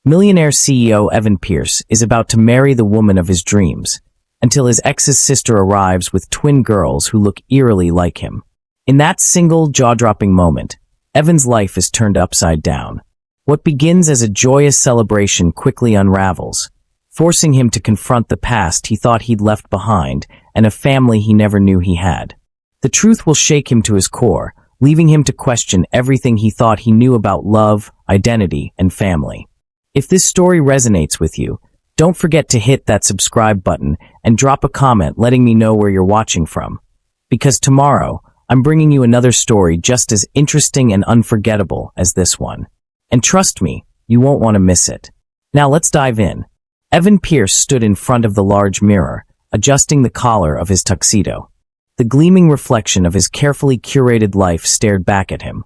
Millionaire CEO Evan Pierce is about to marry the woman of his dreams, until his ex's sister arrives with twin girls who look eerily like him. In that single jaw-dropping moment, Evan's life is turned upside down. What begins as a joyous celebration quickly unravels, forcing him to confront the past he thought he'd left behind and a family he never knew he had. The truth will shake him to his core, leaving him to question everything he thought he knew about love, identity, and family. If this story resonates with you, don't forget to hit that subscribe button and drop a comment letting me know where you're watching from. Because tomorrow, I'm bringing you another story just as interesting and unforgettable as this one. And trust me, you won't want to miss it. Now let's dive in. Evan Pierce stood in front of the large mirror, adjusting the collar of his tuxedo. The gleaming reflection of his carefully curated life stared back at him.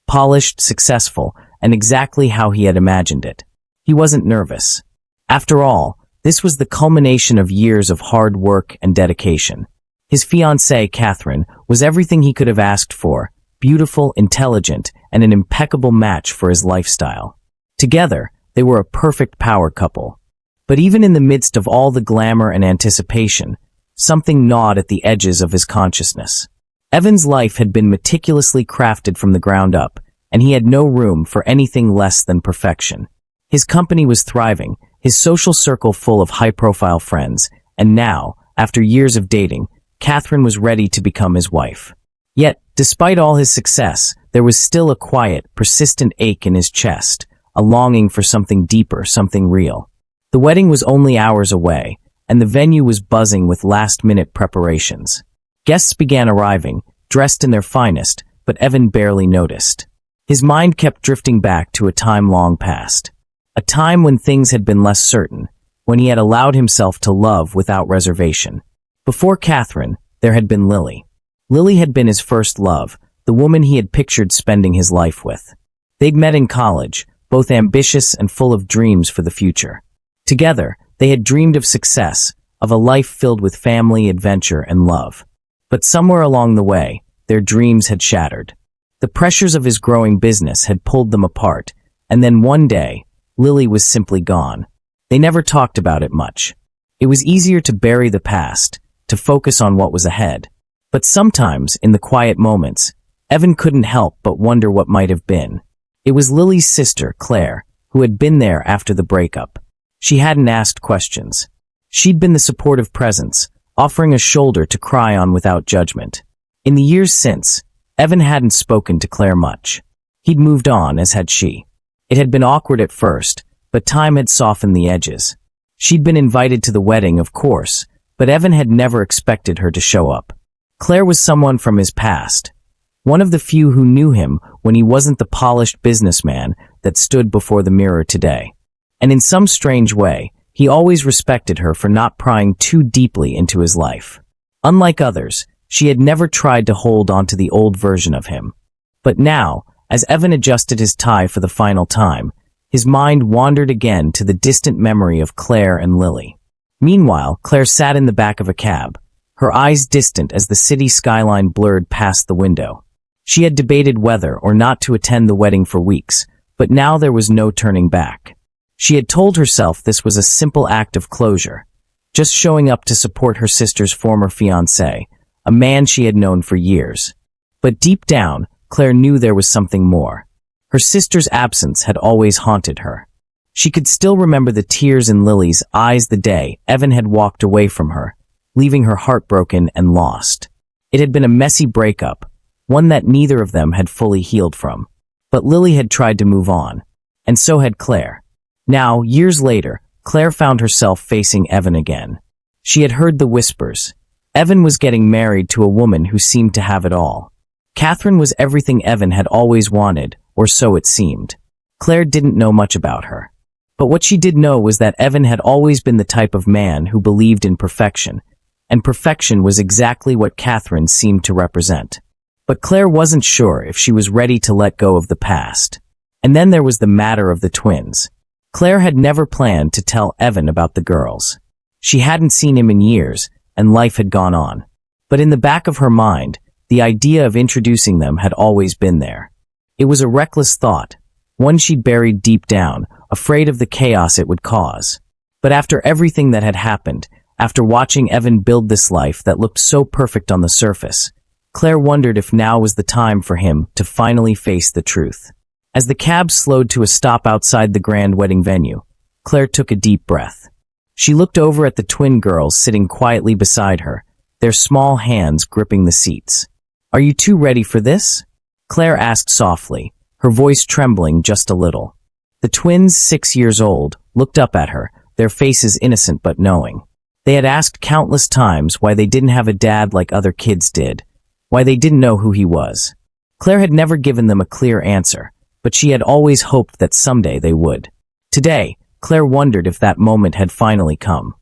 Polished, successful, and exactly how he had imagined it. He wasn't nervous. After all, this was the culmination of years of hard work and dedication. His fiancée, Catherine, was everything he could have asked for, beautiful, intelligent, and an impeccable match for his lifestyle. Together, they were a perfect power couple. But even in the midst of all the glamour and anticipation, something gnawed at the edges of his consciousness. Evan's life had been meticulously crafted from the ground up, and he had no room for anything less than perfection. His company was thriving, his social circle full of high-profile friends, and now, after years of dating, Catherine was ready to become his wife. Yet, despite all his success, there was still a quiet, persistent ache in his chest, a longing for something deeper, something real. The wedding was only hours away, and the venue was buzzing with last-minute preparations. Guests began arriving, dressed in their finest, but Evan barely noticed. His mind kept drifting back to a time long past. A time when things had been less certain, when he had allowed himself to love without reservation. Before Catherine, there had been Lily. Lily had been his first love, the woman he had pictured spending his life with. They'd met in college, both ambitious and full of dreams for the future. Together, they had dreamed of success, of a life filled with family, adventure, and love. But somewhere along the way, their dreams had shattered. The pressures of his growing business had pulled them apart, and then one day, Lily was simply gone. They never talked about it much. It was easier to bury the past, to focus on what was ahead. But sometimes, in the quiet moments, Evan couldn't help but wonder what might have been. It was Lily's sister, Claire, who had been there after the breakup. She hadn't asked questions. She'd been the supportive presence, offering a shoulder to cry on without judgment. In the years since, Evan hadn't spoken to Claire much. He'd moved on, as had she. It had been awkward at first, but time had softened the edges. She'd been invited to the wedding, of course, but Evan had never expected her to show up. Claire was someone from his past, one of the few who knew him when he wasn't the polished businessman that stood before the mirror today. And in some strange way, he always respected her for not prying too deeply into his life. Unlike others, she had never tried to hold onto the old version of him. But now, as Evan adjusted his tie for the final time, his mind wandered again to the distant memory of Claire and Lily. Meanwhile, Claire sat in the back of a cab, her eyes distant as the city skyline blurred past the window. She had debated whether or not to attend the wedding for weeks, but now there was no turning back. She had told herself this was a simple act of closure, just showing up to support her sister's former fiancé, a man she had known for years. But deep down, Claire knew there was something more. Her sister's absence had always haunted her. She could still remember the tears in Lily's eyes the day Evan had walked away from her, leaving her heartbroken and lost. It had been a messy breakup, one that neither of them had fully healed from. But Lily had tried to move on, and so had Claire. Now, years later, Claire found herself facing Evan again. She had heard the whispers. Evan was getting married to a woman who seemed to have it all. Catherine was everything Evan had always wanted, or so it seemed. Claire didn't know much about her. But what she did know was that Evan had always been the type of man who believed in perfection, and perfection was exactly what Catherine seemed to represent. But Claire wasn't sure if she was ready to let go of the past. And then there was the matter of the twins. Claire had never planned to tell Evan about the girls. She hadn't seen him in years, and life had gone on. But in the back of her mind, the idea of introducing them had always been there. It was a reckless thought, one she'd buried deep down, afraid of the chaos it would cause. But after everything that had happened, after watching Evan build this life that looked so perfect on the surface, Claire wondered if now was the time for him to finally face the truth. As the cab slowed to a stop outside the grand wedding venue, Claire took a deep breath. She looked over at the twin girls sitting quietly beside her, their small hands gripping the seats. "Are you two ready for this?" Claire asked softly, her voice trembling just a little. The twins, 6 years old, looked up at her, their faces innocent but knowing. They had asked countless times why they didn't have a dad like other kids did, why they didn't know who he was. Claire had never given them a clear answer, but she had always hoped that someday they would. Today, Claire wondered if that moment had finally come.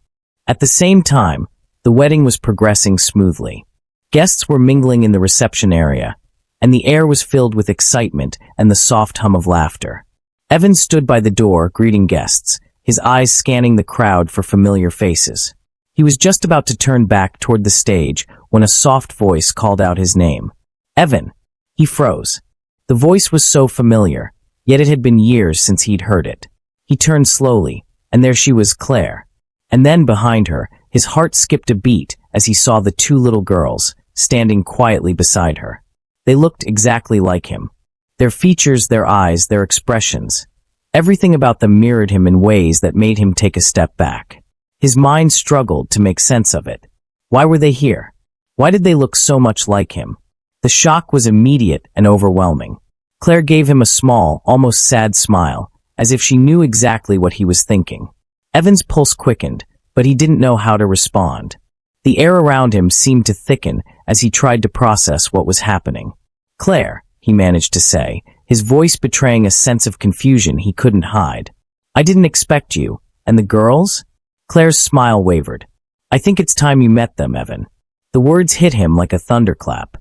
At the same time, the wedding was progressing smoothly. Guests were mingling in the reception area, and the air was filled with excitement and the soft hum of laughter. Evan stood by the door, greeting guests, his eyes scanning the crowd for familiar faces. He was just about to turn back toward the stage when a soft voice called out his name. "Evan!" He froze. The voice was so familiar, yet it had been years since he'd heard it. He turned slowly, and there she was, Claire. And then behind her, his heart skipped a beat as he saw the two little girls standing quietly beside her. They looked exactly like him. Their features, their eyes, their expressions. Everything about them mirrored him in ways that made him take a step back. His mind struggled to make sense of it. Why were they here? Why did they look so much like him? The shock was immediate and overwhelming. Claire gave him a small, almost sad smile, as if she knew exactly what he was thinking. Evan's pulse quickened, but he didn't know how to respond. The air around him seemed to thicken as he tried to process what was happening. "Claire," he managed to say, his voice betraying a sense of confusion he couldn't hide. "I didn't expect you. And the girls?" Claire's smile wavered. "I think it's time you met them, Evan." The words hit him like a thunderclap.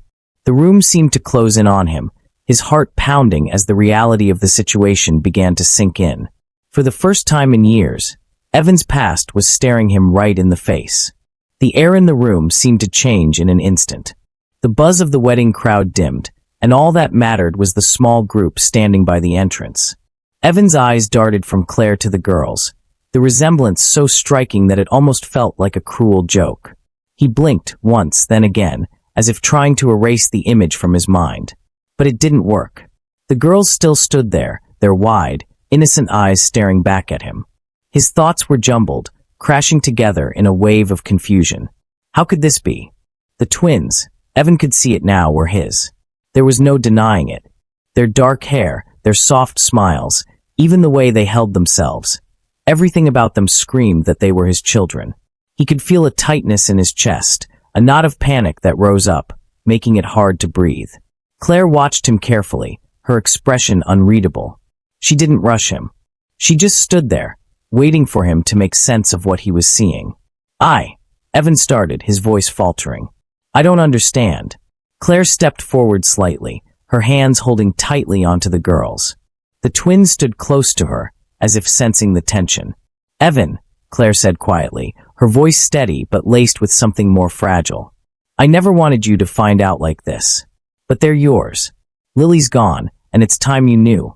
The room seemed to close in on him, his heart pounding as the reality of the situation began to sink in. For the first time in years, Evan's past was staring him right in the face. The air in the room seemed to change in an instant. The buzz of the wedding crowd dimmed, and all that mattered was the small group standing by the entrance. Evan's eyes darted from Claire to the girls, the resemblance so striking that it almost felt like a cruel joke. He blinked once, then again, as if trying to erase the image from his mind. But it didn't work. The girls still stood there, their wide, innocent eyes staring back at him. His thoughts were jumbled, crashing together in a wave of confusion. How could this be? The twins, Evan could see it now, were his. There was no denying it. Their dark hair, their soft smiles, even the way they held themselves. Everything about them screamed that they were his children. He could feel a tightness in his chest, a knot of panic that rose up, making it hard to breathe. Claire watched him carefully, her expression unreadable. She didn't rush him. She just stood there, waiting for him to make sense of what he was seeing. Evan started, his voice faltering. "I don't understand." Claire stepped forward slightly, her hands holding tightly onto the girls. The twins stood close to her, as if sensing the tension. "Evan," Claire said quietly, her voice steady but laced with something more fragile. "I never wanted you to find out like this. But they're yours. Lily's gone, and it's time you knew."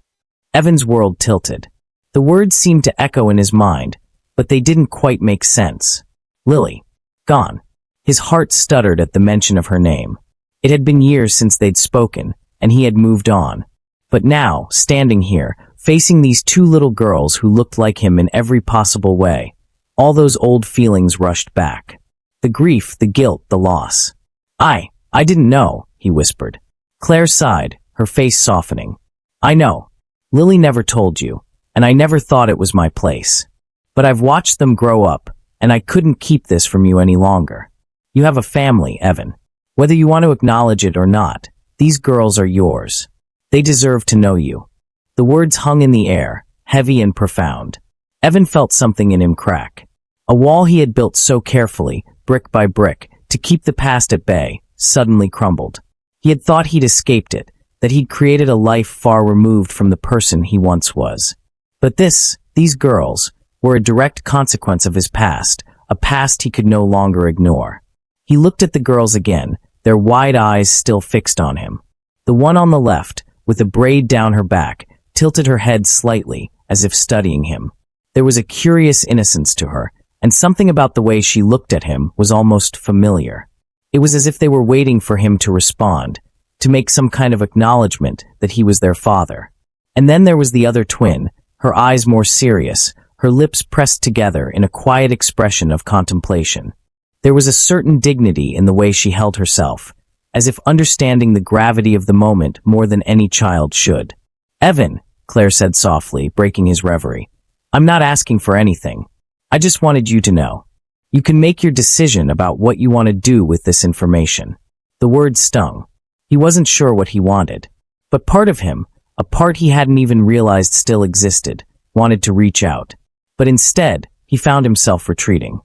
Evan's world tilted. The words seemed to echo in his mind, but they didn't quite make sense. Lily. Gone. His heart stuttered at the mention of her name. It had been years since they'd spoken, and he had moved on. But now, standing here, facing these two little girls who looked like him in every possible way, all those old feelings rushed back. The grief, the guilt, the loss. I didn't know," he whispered. Claire sighed, her face softening. "I know. Lily never told you, and I never thought it was my place. But I've watched them grow up, and I couldn't keep this from you any longer. You have a family, Evan. Whether you want to acknowledge it or not, these girls are yours. They deserve to know you." The words hung in the air, heavy and profound. Evan felt something in him crack. A wall he had built so carefully, brick by brick, to keep the past at bay, suddenly crumbled. He had thought he'd escaped it, that he'd created a life far removed from the person he once was. But these girls, were a direct consequence of his past, a past he could no longer ignore. He looked at the girls again, their wide eyes still fixed on him. The one on the left, with a braid down her back, tilted her head slightly, as if studying him. There was a curious innocence to her, and something about the way she looked at him was almost familiar. It was as if they were waiting for him to respond, to make some kind of acknowledgement that he was their father. And then there was the other twin, her eyes more serious, her lips pressed together in a quiet expression of contemplation. There was a certain dignity in the way she held herself, as if understanding the gravity of the moment more than any child should. "Evan," Claire said softly, breaking his reverie, "I'm not asking for anything. I just wanted you to know. You can make your decision about what you want to do with this information." The word stung. He wasn't sure what he wanted. But part of him, a part he hadn't even realized still existed, wanted to reach out. But instead, he found himself retreating.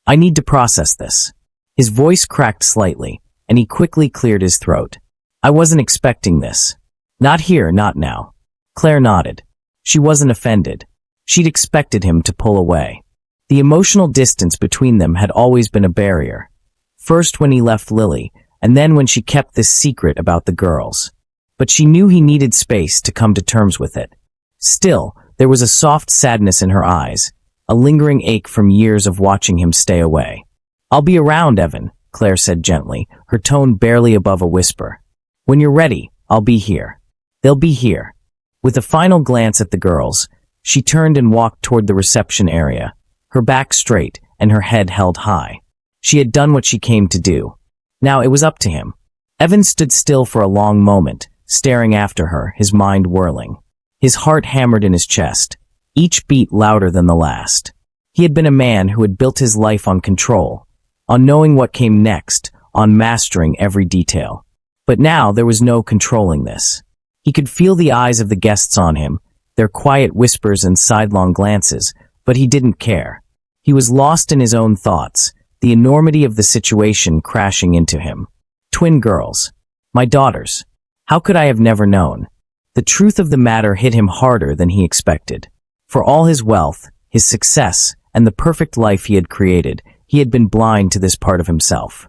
I need to process this." His voice cracked slightly, and he quickly cleared his throat. "I wasn't expecting this. Not here, not now." Claire nodded. She wasn't offended. She'd expected him to pull away. The emotional distance between them had always been a barrier. First when he left Lily, and then when she kept this secret about the girls. But she knew he needed space to come to terms with it. Still, there was a soft sadness in her eyes, a lingering ache from years of watching him stay away. "I'll be around, Evan," Claire said gently, her tone barely above a whisper. "When you're ready, I'll be here. They'll be here." With a final glance at the girls, she turned and walked toward the reception area, her back straight and her head held high. She had done what she came to do. Now it was up to him. Evan stood still for a long moment, staring after her, his mind whirling. His heart hammered in his chest, each beat louder than the last. He had been a man who had built his life on control, on knowing what came next, on mastering every detail. But now there was no controlling this. He could feel the eyes of the guests on him, their quiet whispers and sidelong glances, but he didn't care. He was lost in his own thoughts, the enormity of the situation crashing into him. Twin girls. My daughters. How could I have never known? The truth of the matter hit him harder than he expected. For all his wealth, his success, and the perfect life he had created, he had been blind to this part of himself.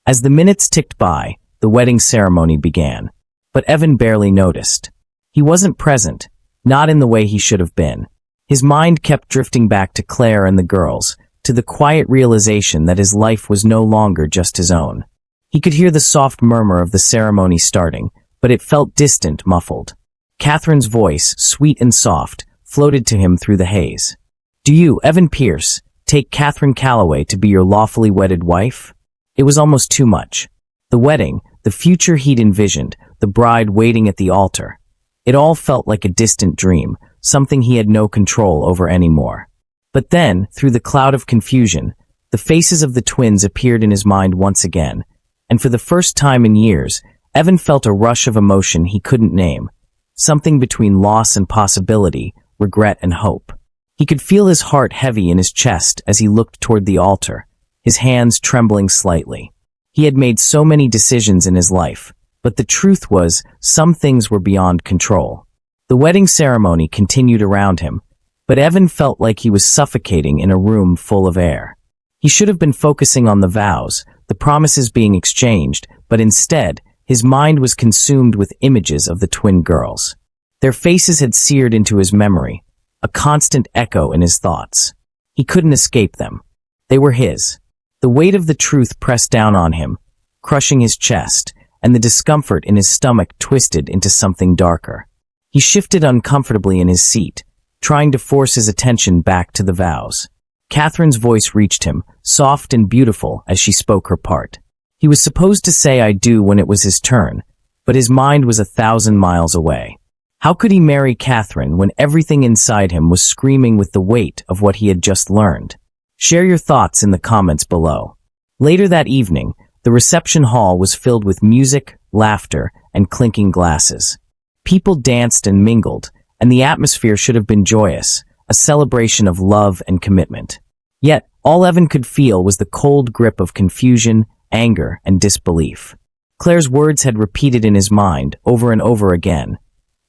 As the minutes ticked by, the wedding ceremony began. But Evan barely noticed. He wasn't present, not in the way he should have been. His mind kept drifting back to Claire and the girls, to the quiet realization that his life was no longer just his own. He could hear the soft murmur of the ceremony starting, but it felt distant, muffled. Catherine's voice, sweet and soft, floated to him through the haze. "Do you, Evan Pierce, take Catherine Calloway to be your lawfully wedded wife?" It was almost too much. The wedding, the future he'd envisioned, the bride waiting at the altar. It all felt like a distant dream, something he had no control over anymore. But then, through the cloud of confusion, the faces of the twins appeared in his mind once again, and for the first time in years, Evan felt a rush of emotion he couldn't name, something between loss and possibility, regret and hope. He could feel his heart heavy in his chest as he looked toward the altar, his hands trembling slightly. He had made so many decisions in his life, but the truth was, some things were beyond control. The wedding ceremony continued around him, but Evan felt like he was suffocating in a room full of air. He should have been focusing on the vows, the promises being exchanged, but instead, his mind was consumed with images of the twin girls. Their faces had seared into his memory, a constant echo in his thoughts. He couldn't escape them. They were his. The weight of the truth pressed down on him, crushing his chest, and the discomfort in his stomach twisted into something darker. He shifted uncomfortably in his seat, trying to force his attention back to the vows. Catherine's voice reached him, soft and beautiful as she spoke her part. He was supposed to say "I do" when it was his turn, but his mind was 1,000 miles away. How could he marry Catherine when everything inside him was screaming with the weight of what he had just learned? Share your thoughts in the comments below. Later that evening, the reception hall was filled with music, laughter, and clinking glasses. People danced and mingled, and the atmosphere should have been joyous, a celebration of love and commitment. Yet, all Evan could feel was the cold grip of confusion, anger, and disbelief. Claire's words had repeated in his mind over and over again.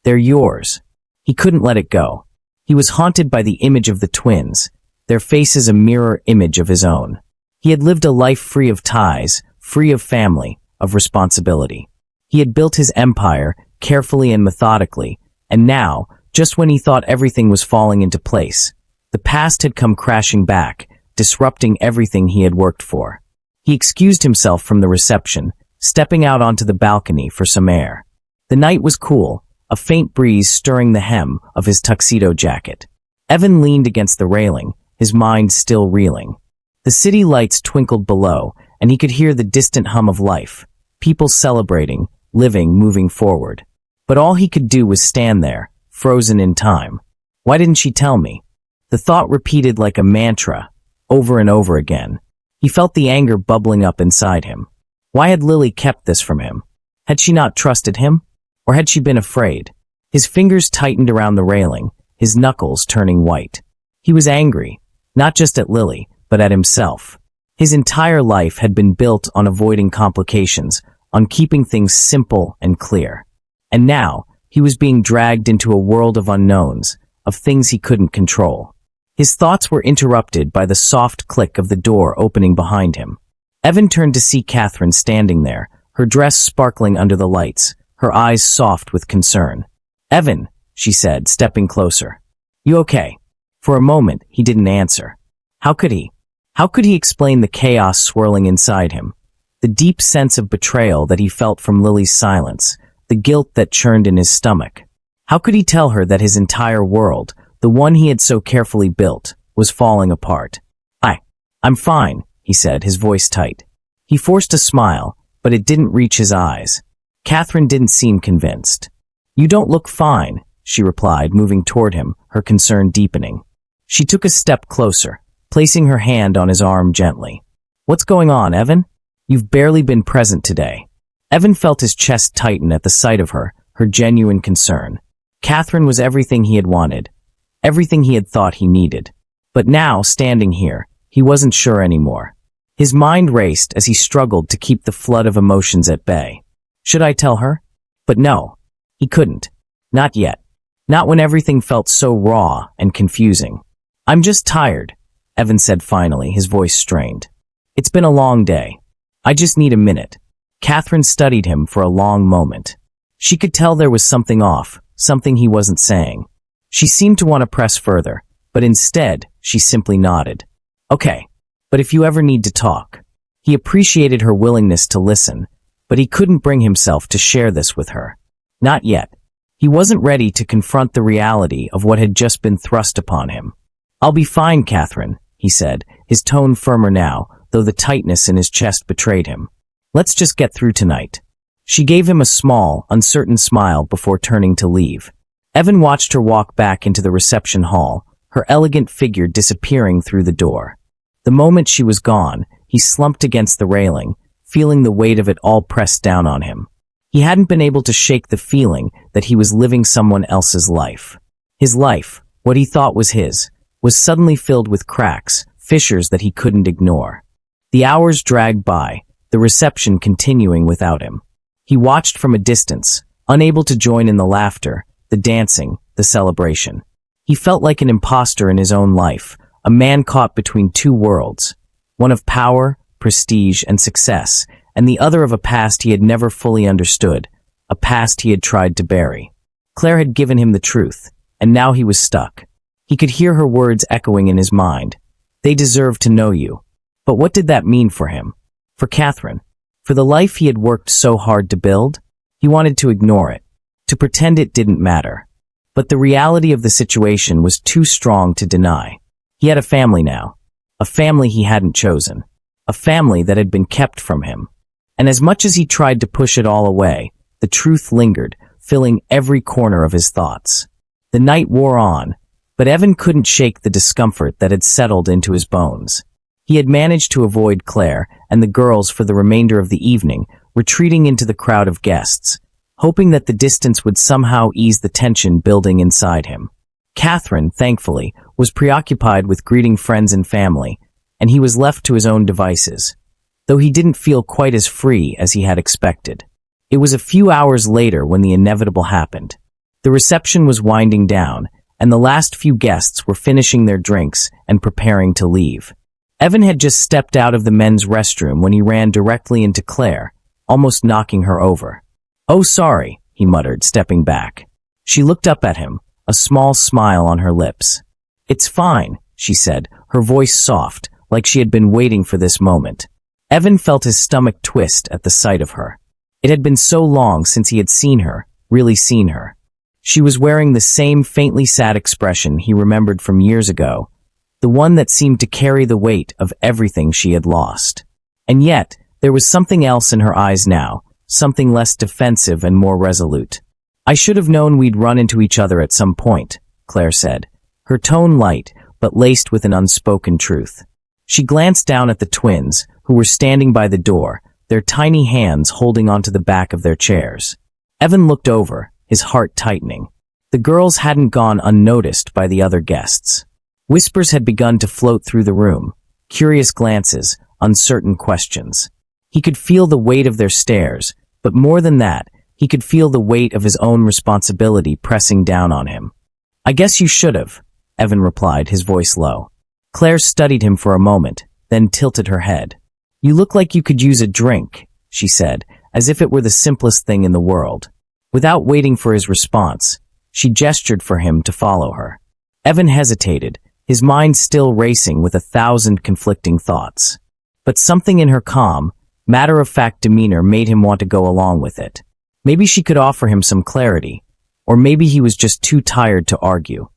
"They're yours." He couldn't let it go. He was haunted by the image of the twins, their faces a mirror image of his own. He had lived a life free of ties, free of family, of responsibility. He had built his empire carefully and methodically, and now, just when he thought everything was falling into place. The past had come crashing back, disrupting everything he had worked for. He excused himself from the reception, stepping out onto the balcony for some air. The night was cool, a faint breeze stirring the hem of his tuxedo jacket. Evan leaned against the railing, his mind still reeling. The city lights twinkled below, and he could hear the distant hum of life, people celebrating, living, moving forward. But all he could do was stand there, frozen in time. Why didn't she tell me? The thought repeated like a mantra, over and over again. He felt the anger bubbling up inside him. Why had Lily kept this from him? Had she not trusted him? Or had she been afraid? His fingers tightened around the railing, his knuckles turning white. He was angry, not just at Lily, but at himself. His entire life had been built on avoiding complications, on keeping things simple and clear. And now, he was being dragged into a world of unknowns, of things he couldn't control. His thoughts were interrupted by the soft click of the door opening behind him. Evan turned to see Catherine standing there, her dress sparkling under the lights, her eyes soft with concern. "Evan," she said, stepping closer. "You okay?" For a moment, he didn't answer. How could he? How could he explain the chaos swirling inside him? The deep sense of betrayal that he felt from Lily's silence, the guilt that churned in his stomach. How could he tell her that his entire world, the one he had so carefully built, was falling apart? I'm fine, he said, his voice tight. He forced a smile, but it didn't reach his eyes. Catherine didn't seem convinced. "You don't look fine," she replied, moving toward him, her concern deepening. She took a step closer, placing her hand on his arm gently. "What's going on, Evan? You've barely been present today." Evan felt his chest tighten at the sight of her genuine concern. Catherine was everything he had wanted, everything he had thought he needed. But now, standing here, he wasn't sure anymore. His mind raced as he struggled to keep the flood of emotions at bay. Should I tell her? But no, he couldn't. Not yet. Not when everything felt so raw and confusing. "I'm just tired," Evan said finally, his voice strained. "It's been a long day. I just need a minute." Catherine studied him for a long moment. She could tell there was something off, something he wasn't saying. She seemed to want to press further, but instead, she simply nodded. "Okay, but if you ever need to talk." He appreciated her willingness to listen, but he couldn't bring himself to share this with her. Not yet. He wasn't ready to confront the reality of what had just been thrust upon him. "I'll be fine, Catherine," he said, his tone firmer now, though the tightness in his chest betrayed him. "Let's just get through tonight." She gave him a small, uncertain smile before turning to leave. Evan watched her walk back into the reception hall, her elegant figure disappearing through the door. The moment she was gone, he slumped against the railing, feeling the weight of it all pressed down on him. He hadn't been able to shake the feeling that he was living someone else's life. His life, what he thought was his, was suddenly filled with cracks, fissures that he couldn't ignore. The hours dragged by, the reception continuing without him. He watched from a distance, unable to join in the laughter, the dancing, the celebration. He felt like an imposter in his own life, a man caught between two worlds, one of power, prestige, and success, and the other of a past he had never fully understood, a past he had tried to bury. Claire had given him the truth, and now he was stuck. He could hear her words echoing in his mind. They deserved to know you. But what did that mean for him? For Catherine? For the life he had worked so hard to build? He wanted to ignore it, to pretend it didn't matter. But the reality of the situation was too strong to deny. He had a family now, a family he hadn't chosen, a family that had been kept from him. And as much as he tried to push it all away, the truth lingered, filling every corner of his thoughts. The night wore on, but Evan couldn't shake the discomfort that had settled into his bones. He had managed to avoid Claire and the girls for the remainder of the evening, retreating into the crowd of guests, hoping that the distance would somehow ease the tension building inside him. Catherine, thankfully, was preoccupied with greeting friends and family, and he was left to his own devices, though he didn't feel quite as free as he had expected. It was a few hours later when the inevitable happened. The reception was winding down, and the last few guests were finishing their drinks and preparing to leave. Evan had just stepped out of the men's restroom when he ran directly into Claire, almost knocking her over. "Oh, sorry," he muttered, stepping back. She looked up at him, a small smile on her lips. "It's fine," she said, her voice soft, like she had been waiting for this moment. Evan felt his stomach twist at the sight of her. It had been so long since he had seen her, really seen her. She was wearing the same faintly sad expression he remembered from years ago, the one that seemed to carry the weight of everything she had lost. And yet, there was something else in her eyes now, something less defensive and more resolute. "I should have known we'd run into each other at some point," Claire said, her tone light, but laced with an unspoken truth. She glanced down at the twins, who were standing by the door, their tiny hands holding onto the back of their chairs. Evan looked over, his heart tightening. The girls hadn't gone unnoticed by the other guests. Whispers had begun to float through the room, curious glances, uncertain questions. He could feel the weight of their stares, but more than that, he could feel the weight of his own responsibility pressing down on him. "I guess you should have," Evan replied, his voice low. Claire studied him for a moment, then tilted her head. "You look like you could use a drink," she said, as if it were the simplest thing in the world. Without waiting for his response, she gestured for him to follow her. Evan hesitated, his mind still racing with 1,000 conflicting thoughts. But something in her calm, matter-of-fact demeanor made him want to go along with it. Maybe she could offer him some clarity, or maybe he was just too tired to argue.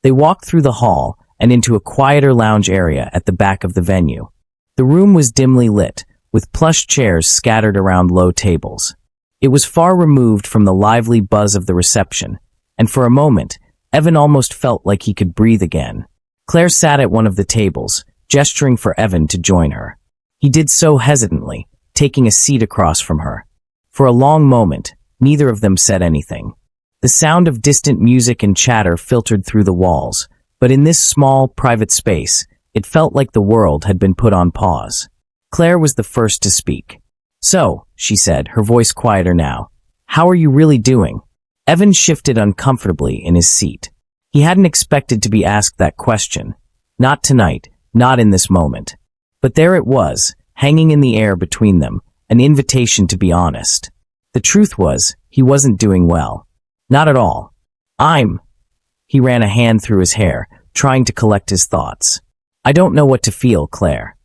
They walked through the hall and into a quieter lounge area at the back of the venue. The room was dimly lit, with plush chairs scattered around low tables. It was far removed from the lively buzz of the reception, and for a moment, Evan almost felt like he could breathe again. Claire sat at one of the tables, gesturing for Evan to join her. He did so hesitantly, taking a seat across from her. For a long moment, neither of them said anything. The sound of distant music and chatter filtered through the walls, but in this small, private space, it felt like the world had been put on pause. Claire was the first to speak. "So," she said, her voice quieter now, "how are you really doing?" Evan shifted uncomfortably in his seat. He hadn't expected to be asked that question. Not tonight, not in this moment. But there it was, hanging in the air between them, an invitation to be honest. The truth was, he wasn't doing well. Not at all. He ran a hand through his hair, trying to collect his thoughts. "I don't know what to feel, Claire.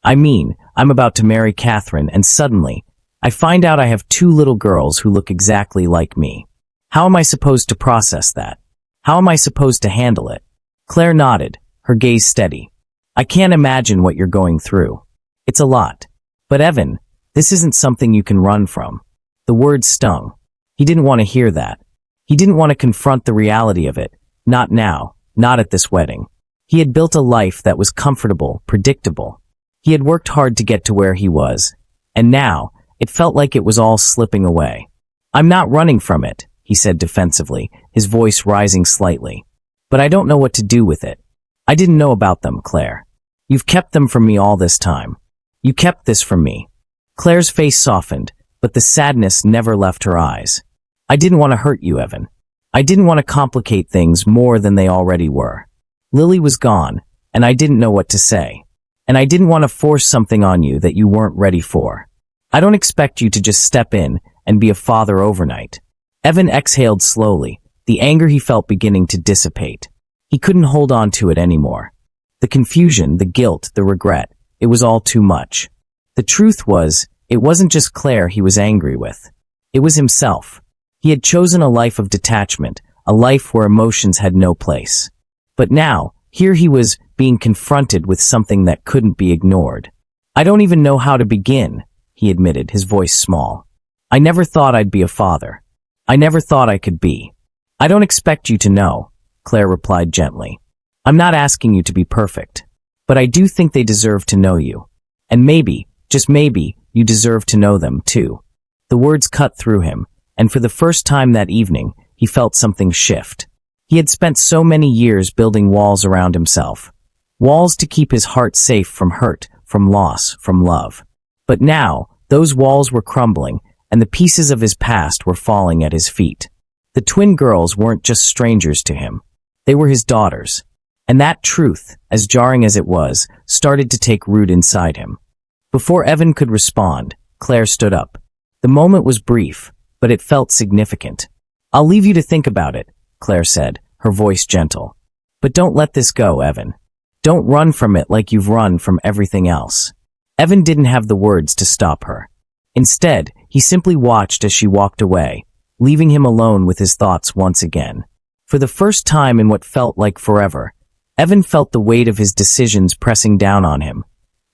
I'm about to marry Catherine, and suddenly, I find out I have 2 little girls who look exactly like me. How am I supposed to process that? How am I supposed to handle it?" Claire nodded, her gaze steady. "I can't imagine what you're going through. It's a lot. But Evan, this isn't something you can run from." The words stung. He didn't want to hear that. He didn't want to confront the reality of it. Not now, not at this wedding. He had built a life that was comfortable, predictable. He had worked hard to get to where he was, and now, it felt like it was all slipping away. "I'm not running from it," he said defensively, his voice rising slightly. "But I don't know what to do with it. I didn't know about them, Claire. You've kept them from me all this time. You kept this from me." Claire's face softened, but the sadness never left her eyes. "I didn't want to hurt you, Evan. I didn't want to complicate things more than they already were. Lily was gone, and I didn't know what to say. And I didn't want to force something on you that you weren't ready for. I don't expect you to just step in and be a father overnight." Evan exhaled slowly, the anger he felt beginning to dissipate. He couldn't hold on to it anymore. The confusion, the guilt, the regret, it was all too much. The truth was, it wasn't just Claire he was angry with. It was himself. He had chosen a life of detachment, a life where emotions had no place. But now, here he was being confronted with something that couldn't be ignored. "I don't even know how to begin," he admitted, his voice small. "I never thought I'd be a father. I never thought I could be." "I don't expect you to know," Claire replied gently. "I'm not asking you to be perfect. But I do think they deserve to know you. And maybe, just maybe, you deserve to know them too." The words cut through him, and for the first time that evening, he felt something shift. He had spent so many years building walls around himself. Walls to keep his heart safe from hurt, from loss, from love. But now, those walls were crumbling, and the pieces of his past were falling at his feet. The twin girls weren't just strangers to him. They were his daughters. And that truth, as jarring as it was, started to take root inside him. Before Evan could respond, Claire stood up. The moment was brief, but it felt significant. "I'll leave you to think about it," Claire said, her voice gentle. But don't let this go, Evan. Don't run from it like you've run from everything else. Evan didn't have the words to stop her. Instead, he simply watched as she walked away, leaving him alone with his thoughts once again. For the first time in what felt like forever, Evan felt the weight of his decisions pressing down on him.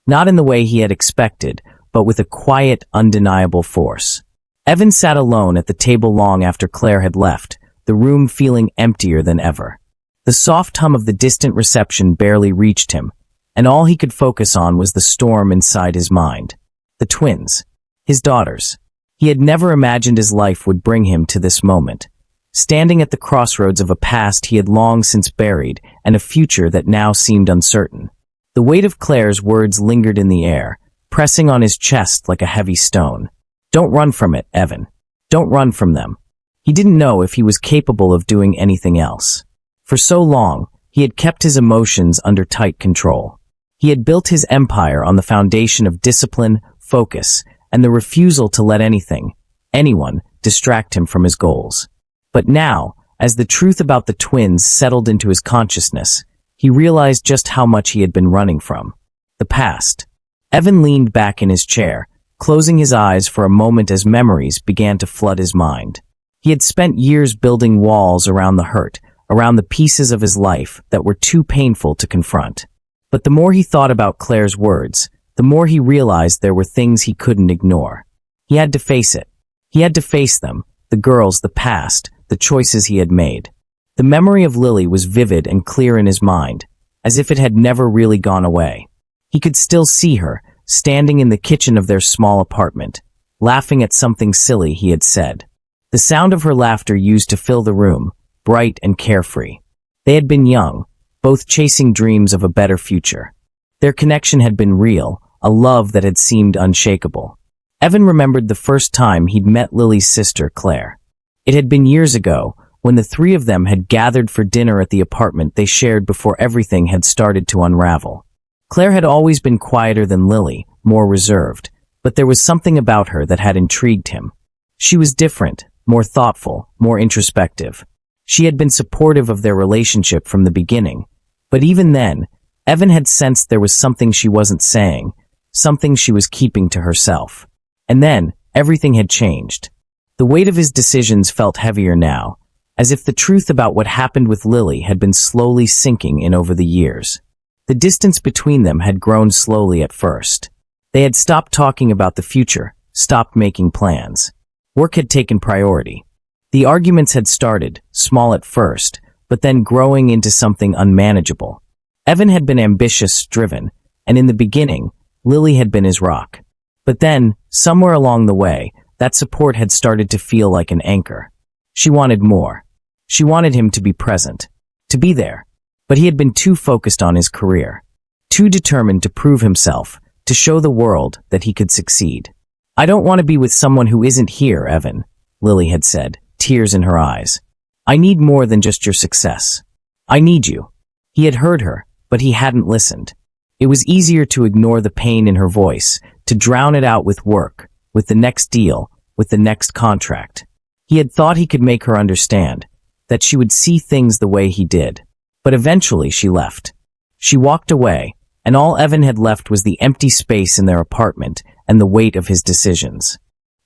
Not in the way he had expected, but with a quiet, undeniable force. Evan sat alone at the table long after Claire had left, the room feeling emptier than ever. The soft hum of the distant reception barely reached him, and all he could focus on was the storm inside his mind. The twins. His daughters. He had never imagined his life would bring him to this moment, standing at the crossroads of a past he had long since buried and a future that now seemed uncertain. The weight of Claire's words lingered in the air, pressing on his chest like a heavy stone. Don't run from it, Evan. Don't run from them. He didn't know if he was capable of doing anything else. For so long, he had kept his emotions under tight control. He had built his empire on the foundation of discipline, focus, and the refusal to let anyone, distract him from his goals. But now, as the truth about the twins settled into his consciousness, he realized just how much he had been running from. The past. Evan leaned back in his chair, closing his eyes for a moment as memories began to flood his mind. He had spent years building walls around the hurt, around the pieces of his life that were too painful to confront. But the more he thought about Claire's words, the more he realized there were things he couldn't ignore. He had to face it. He had to face them, the girls, the past, the choices he had made. The memory of Lily was vivid and clear in his mind, as if it had never really gone away. He could still see her, standing in the kitchen of their small apartment, laughing at something silly he had said. The sound of her laughter used to fill the room, bright and carefree. They had been young, both chasing dreams of a better future. Their connection had been real, a love that had seemed unshakable. Evan remembered the first time he'd met Lily's sister, Claire. It had been years ago, when the three of them had gathered for dinner at the apartment they shared before everything had started to unravel. Claire had always been quieter than Lily, more reserved, but there was something about her that had intrigued him. She was different, more thoughtful, more introspective. She had been supportive of their relationship from the beginning, but even then, Evan had sensed there was something she wasn't saying, something she was keeping to herself. And then, everything had changed. The weight of his decisions felt heavier now, as if the truth about what happened with Lily had been slowly sinking in over the years. The distance between them had grown slowly at first. They had stopped talking about the future, stopped making plans. Work had taken priority. The arguments had started, small at first, but then growing into something unmanageable. Evan had been ambitious, driven, and in the beginning, Lily had been his rock. But then, somewhere along the way, that support had started to feel like an anchor. She wanted more. She wanted him to be present, to be there. But he had been too focused on his career, too determined to prove himself, to show the world that he could succeed. I don't want to be with someone who isn't here, Evan, Lily had said, tears in her eyes. I need more than just your success. I need you. He had heard her, but he hadn't listened. It was easier to ignore the pain in her voice, to drown it out with work, with the next deal, with the next contract. He had thought he could make her understand, that she would see things the way he did. But eventually she left. She walked away, and all Evan had left was the empty space in their apartment and the weight of his decisions.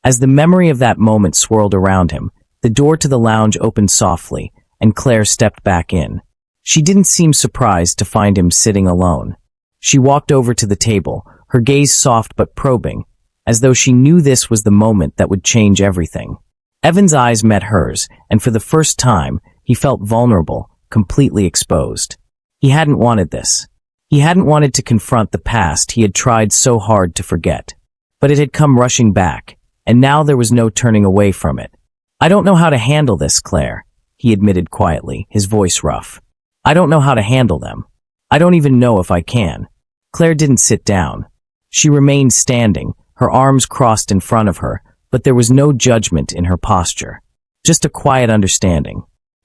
As the memory of that moment swirled around him, the door to the lounge opened softly, and Claire stepped back in. She didn't seem surprised to find him sitting alone. She walked over to the table, her gaze soft but probing, as though she knew this was the moment that would change everything. Evan's eyes met hers, and for the first time, he felt vulnerable, completely exposed. He hadn't wanted this. He hadn't wanted to confront the past he had tried so hard to forget. But it had come rushing back, and now there was no turning away from it. I don't know how to handle this, Claire, he admitted quietly, his voice rough. I don't know how to handle them. I don't even know if I can. Claire didn't sit down. She remained standing, her arms crossed in front of her, but there was no judgment in her posture. Just a quiet understanding.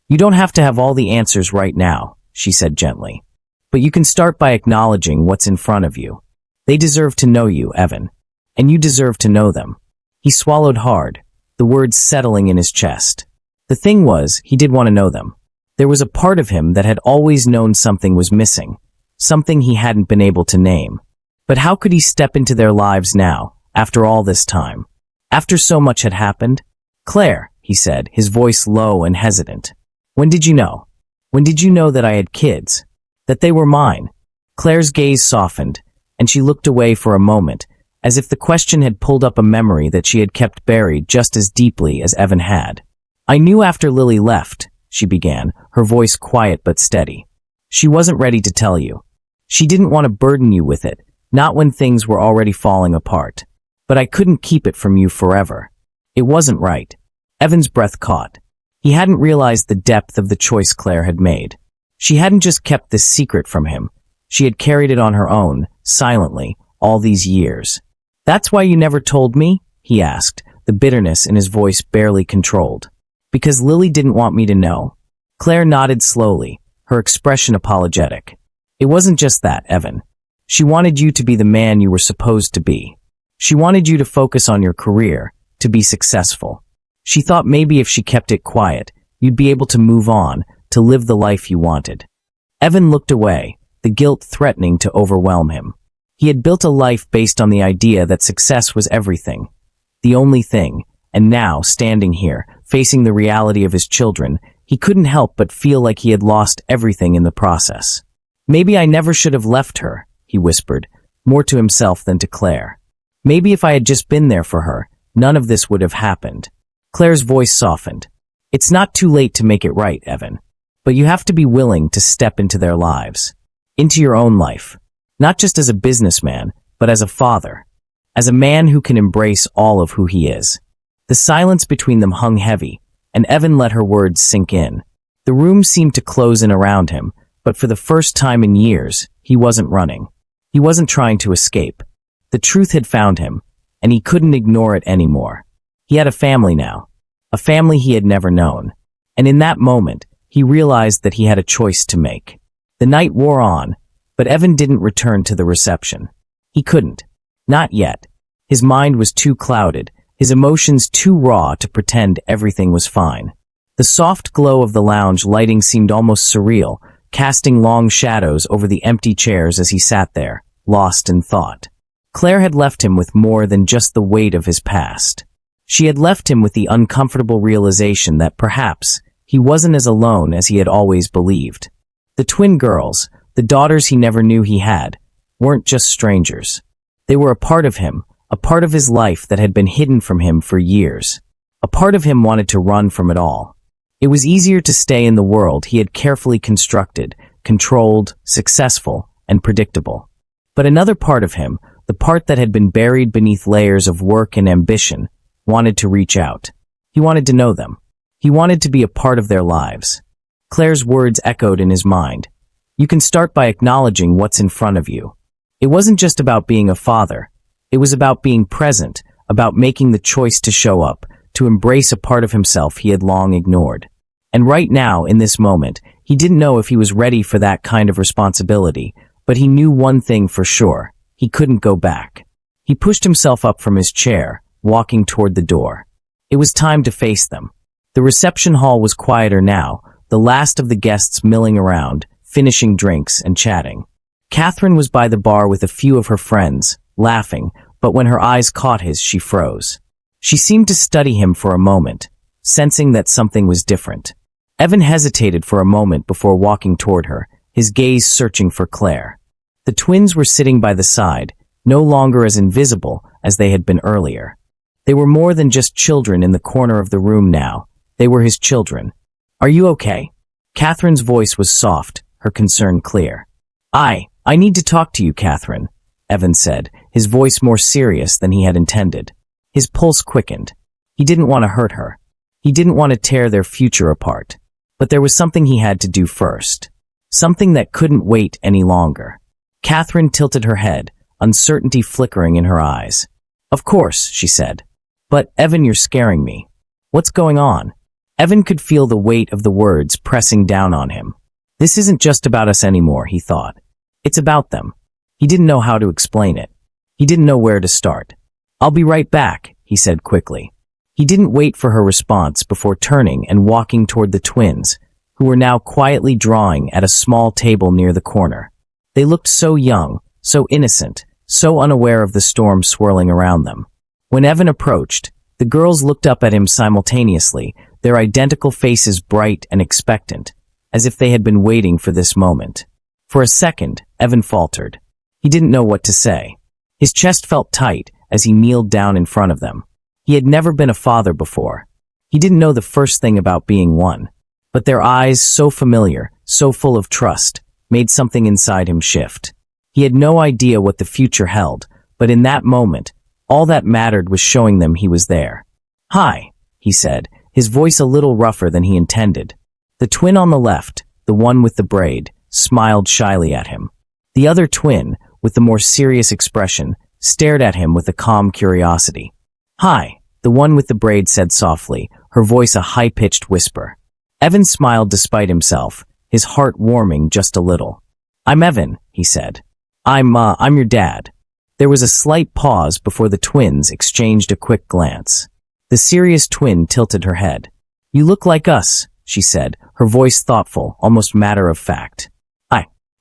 You don't have to have all the answers right now, she said gently. But you can start by acknowledging what's in front of you. They deserve to know you, Evan. And you deserve to know them. He swallowed hard, the words settling in his chest. The thing was, he did want to know them. There was a part of him that had always known something was missing, something he hadn't been able to name. But how could he step into their lives now, after all this time? After so much had happened? "Claire," he said, his voice low and hesitant. "When did you know? When did you know that I had kids? That they were mine?" Claire's gaze softened, and she looked away for a moment, as if the question had pulled up a memory that she had kept buried just as deeply as Evan had. "I knew after Lily left," she began, her voice quiet but steady. "She wasn't ready to tell you. She didn't want to burden you with it, not when things were already falling apart. But I couldn't keep it from you forever. It wasn't right." Evan's breath caught. He hadn't realized the depth of the choice Claire had made. She hadn't just kept this secret from him. She had carried it on her own, silently, all these years. "That's why you never told me?" he asked, the bitterness in his voice barely controlled. "Because Lily didn't want me to know?" Claire nodded slowly, her expression apologetic. "It wasn't just that, Evan. She wanted you to be the man you were supposed to be. She wanted you to focus on your career, to be successful. She thought maybe if she kept it quiet, you'd be able to move on, to live the life you wanted." Evan looked away, the guilt threatening to overwhelm him. He had built a life based on the idea that success was everything, the only thing, and now, standing here, facing the reality of his children, he couldn't help but feel like he had lost everything in the process. "Maybe I never should have left her," he whispered, more to himself than to Claire. "Maybe if I had just been there for her, none of this would have happened." Claire's voice softened. "It's not too late to make it right, Evan. But you have to be willing to step into their lives. Into your own life. Not just as a businessman, but as a father. As a man who can embrace all of who he is." The silence between them hung heavy, and Evan let her words sink in. The room seemed to close in around him, but for the first time in years, he wasn't running. He wasn't trying to escape. The truth had found him, and he couldn't ignore it anymore. He had a family now, a family he had never known. And in that moment, he realized that he had a choice to make. The night wore on, but Evan didn't return to the reception. He couldn't. Not yet. His mind was too clouded, his emotions too raw to pretend everything was fine. The soft glow of the lounge lighting seemed almost surreal, casting long shadows over the empty chairs as he sat there, lost in thought. Claire had left him with more than just the weight of his past. She had left him with the uncomfortable realization that perhaps he wasn't as alone as he had always believed. The twin girls, the daughters he never knew he had, weren't just strangers. They were a part of him, a part of his life that had been hidden from him for years. A part of him wanted to run from it all. It was easier to stay in the world he had carefully constructed, controlled, successful, and predictable. But another part of him, the part that had been buried beneath layers of work and ambition, wanted to reach out. He wanted to know them. He wanted to be a part of their lives. Claire's words echoed in his mind. You can start by acknowledging what's in front of you. It wasn't just about being a father. It was about being present, about making the choice to show up, to embrace a part of himself he had long ignored. And right now, in this moment, he didn't know if he was ready for that kind of responsibility, but he knew one thing for sure. He couldn't go back. He pushed himself up from his chair, walking toward the door. It was time to face them. The reception hall was quieter now, the last of the guests milling around, finishing drinks and chatting. Catherine was by the bar with a few of her friends, laughing, but when her eyes caught his, she froze. She seemed to study him for a moment, sensing that something was different. Evan hesitated for a moment before walking toward her, his gaze searching for Claire. The twins were sitting by the side, no longer as invisible as they had been earlier. They were more than just children in the corner of the room now. They were his children. Are you okay? Catherine's voice was soft, her concern clear. I need to talk to you, Catherine, Evan said, his voice more serious than he had intended. His pulse quickened. He didn't want to hurt her. He didn't want to tear their future apart. But there was something he had to do first. Something that couldn't wait any longer. Catherine tilted her head, uncertainty flickering in her eyes. Of course, she said. But, Evan, you're scaring me. What's going on? Evan could feel the weight of the words pressing down on him. This isn't just about us anymore, he thought. It's about them. He didn't know how to explain it. He didn't know where to start. I'll be right back, he said quickly. He didn't wait for her response before turning and walking toward the twins, who were now quietly drawing at a small table near the corner. They looked so young, so innocent, so unaware of the storm swirling around them. When Evan approached, the girls looked up at him simultaneously, their identical faces bright and expectant, as if they had been waiting for this moment. For a second, Evan faltered. He didn't know what to say. His chest felt tight as he kneeled down in front of them. He had never been a father before. He didn't know the first thing about being one. But their eyes, so familiar, so full of trust, made something inside him shift. He had no idea what the future held, but in that moment, all that mattered was showing them he was there. "Hi," he said, his voice a little rougher than he intended. The twin on the left, the one with the braid, smiled shyly at him. The other twin, with the more serious expression, stared at him with a calm curiosity. "Hi," the one with the braid said softly, her voice a high-pitched whisper. Evan smiled despite himself, his heart warming just a little. "I'm Evan," he said. I'm your dad." There was a slight pause before the twins exchanged a quick glance. The serious twin tilted her head. "You look like us," she said, her voice thoughtful, almost matter-of-fact.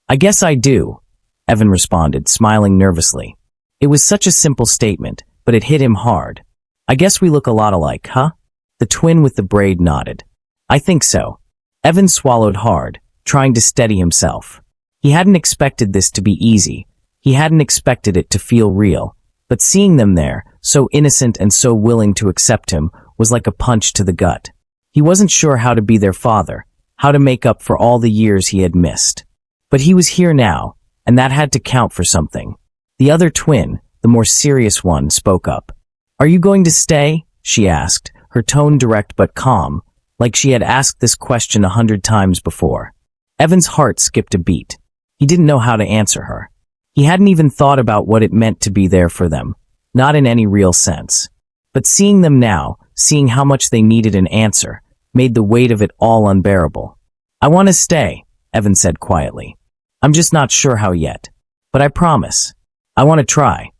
I guess I do," Evan responded, smiling nervously. It was such a simple statement, but it hit him hard. "I guess we look a lot alike, huh?" The twin with the braid nodded. "I think so." Evan swallowed hard, trying to steady himself. He hadn't expected this to be easy. He hadn't expected it to feel real. But seeing them there, so innocent and so willing to accept him, was like a punch to the gut. He wasn't sure how to be their father, how to make up for all the years he had missed. But he was here now, and that had to count for something. The other twin, the more serious one, spoke up. "Are you going to stay?" she asked, her tone direct but calm, like she had asked this question 100 times before. Evan's heart skipped a beat. He didn't know how to answer her. He hadn't even thought about what it meant to be there for them, not in any real sense. But seeing them now, seeing how much they needed an answer, made the weight of it all unbearable. "I want to stay," Evan said quietly. "I'm just not sure how yet. But I promise. I want to try."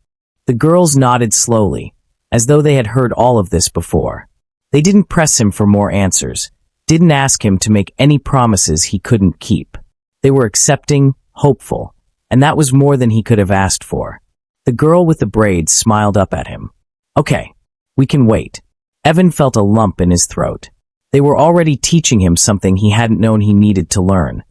The girls nodded slowly, as though they had heard all of this before. They didn't press him for more answers, didn't ask him to make any promises he couldn't keep. They were accepting, hopeful, and that was more than he could have asked for. The girl with the braids smiled up at him. "Okay, we can wait." Evan felt a lump in his throat. They were already teaching him something he hadn't known he needed to learn.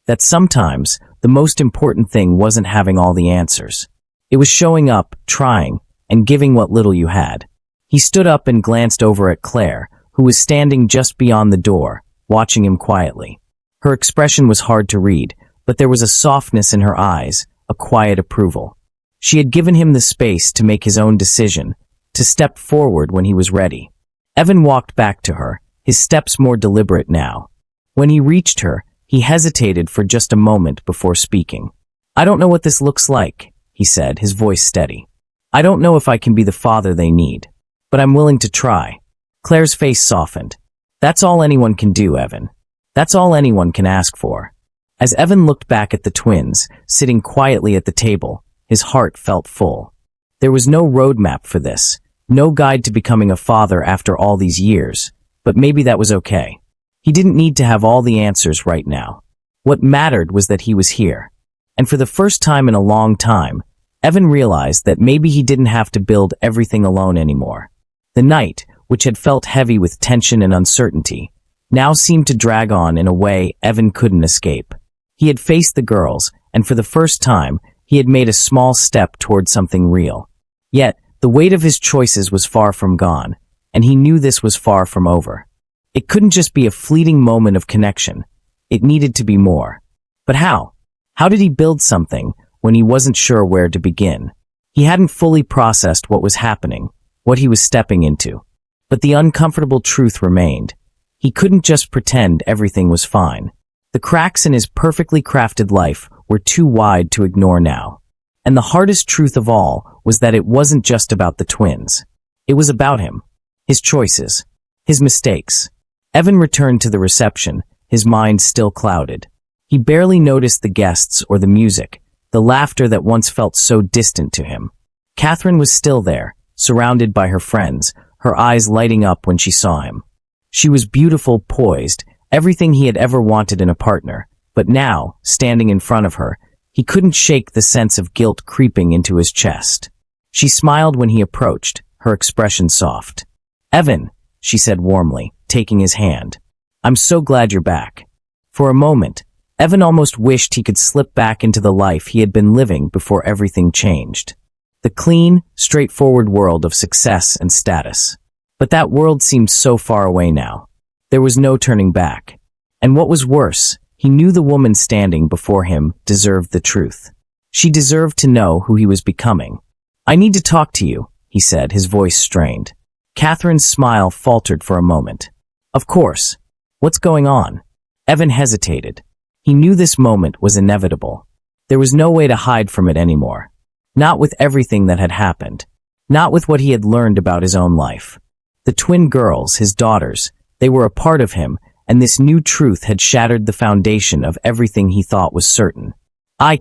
That sometimes, the most important thing wasn't having all the answers. It was showing up, trying, and giving what little you had. He stood up and glanced over at Claire, who was standing just beyond the door, watching him quietly. Her expression was hard to read, but there was a softness in her eyes, a quiet approval. She had given him the space to make his own decision, to step forward when he was ready. Evan walked back to her, his steps more deliberate now. When he reached her, he hesitated for just a moment before speaking. "I don't know what this looks like," he said, his voice steady. "I don't know if I can be the father they need, but I'm willing to try." Claire's face softened. "That's all anyone can do, Evan. That's all anyone can ask for." As Evan looked back at the twins, sitting quietly at the table, his heart felt full. There was no roadmap for this, no guide to becoming a father after all these years, but maybe that was okay. He didn't need to have all the answers right now. What mattered was that he was here. And for the first time in a long time, Evan realized that maybe he didn't have to build everything alone anymore. The night, which had felt heavy with tension and uncertainty, now seemed to drag on in a way Evan couldn't escape. He had faced the girls, and for the first time, he had made a small step toward something real. Yet, the weight of his choices was far from gone, and he knew this was far from over. It couldn't just be a fleeting moment of connection. It needed to be more. But how? How did he build something when he wasn't sure where to begin? He hadn't fully processed what was happening, what he was stepping into. But the uncomfortable truth remained. He couldn't just pretend everything was fine. The cracks in his perfectly crafted life were too wide to ignore now. And the hardest truth of all was that it wasn't just about the twins. It was about him, his choices, his mistakes. Evan returned to the reception, his mind still clouded. He barely noticed the guests or the music, the laughter that once felt so distant to him. Catherine was still there, surrounded by her friends, her eyes lighting up when she saw him. She was beautiful, poised, everything he had ever wanted in a partner, but now, standing in front of her, he couldn't shake the sense of guilt creeping into his chest. She smiled when he approached, her expression soft. "Evan," she said warmly, taking his hand. "I'm so glad you're back." For a moment, Evan almost wished he could slip back into the life he had been living before everything changed. The clean, straightforward world of success and status. But that world seemed so far away now. There was no turning back. And what was worse, he knew the woman standing before him deserved the truth. She deserved to know who he was becoming. "I need to talk to you," he said, his voice strained. Catherine's smile faltered for a moment. "Of course. What's going on?" Evan hesitated. He knew this moment was inevitable. There was no way to hide from it anymore. Not with everything that had happened. Not with what he had learned about his own life. The twin girls, his daughters, they were a part of him, and this new truth had shattered the foundation of everything he thought was certain.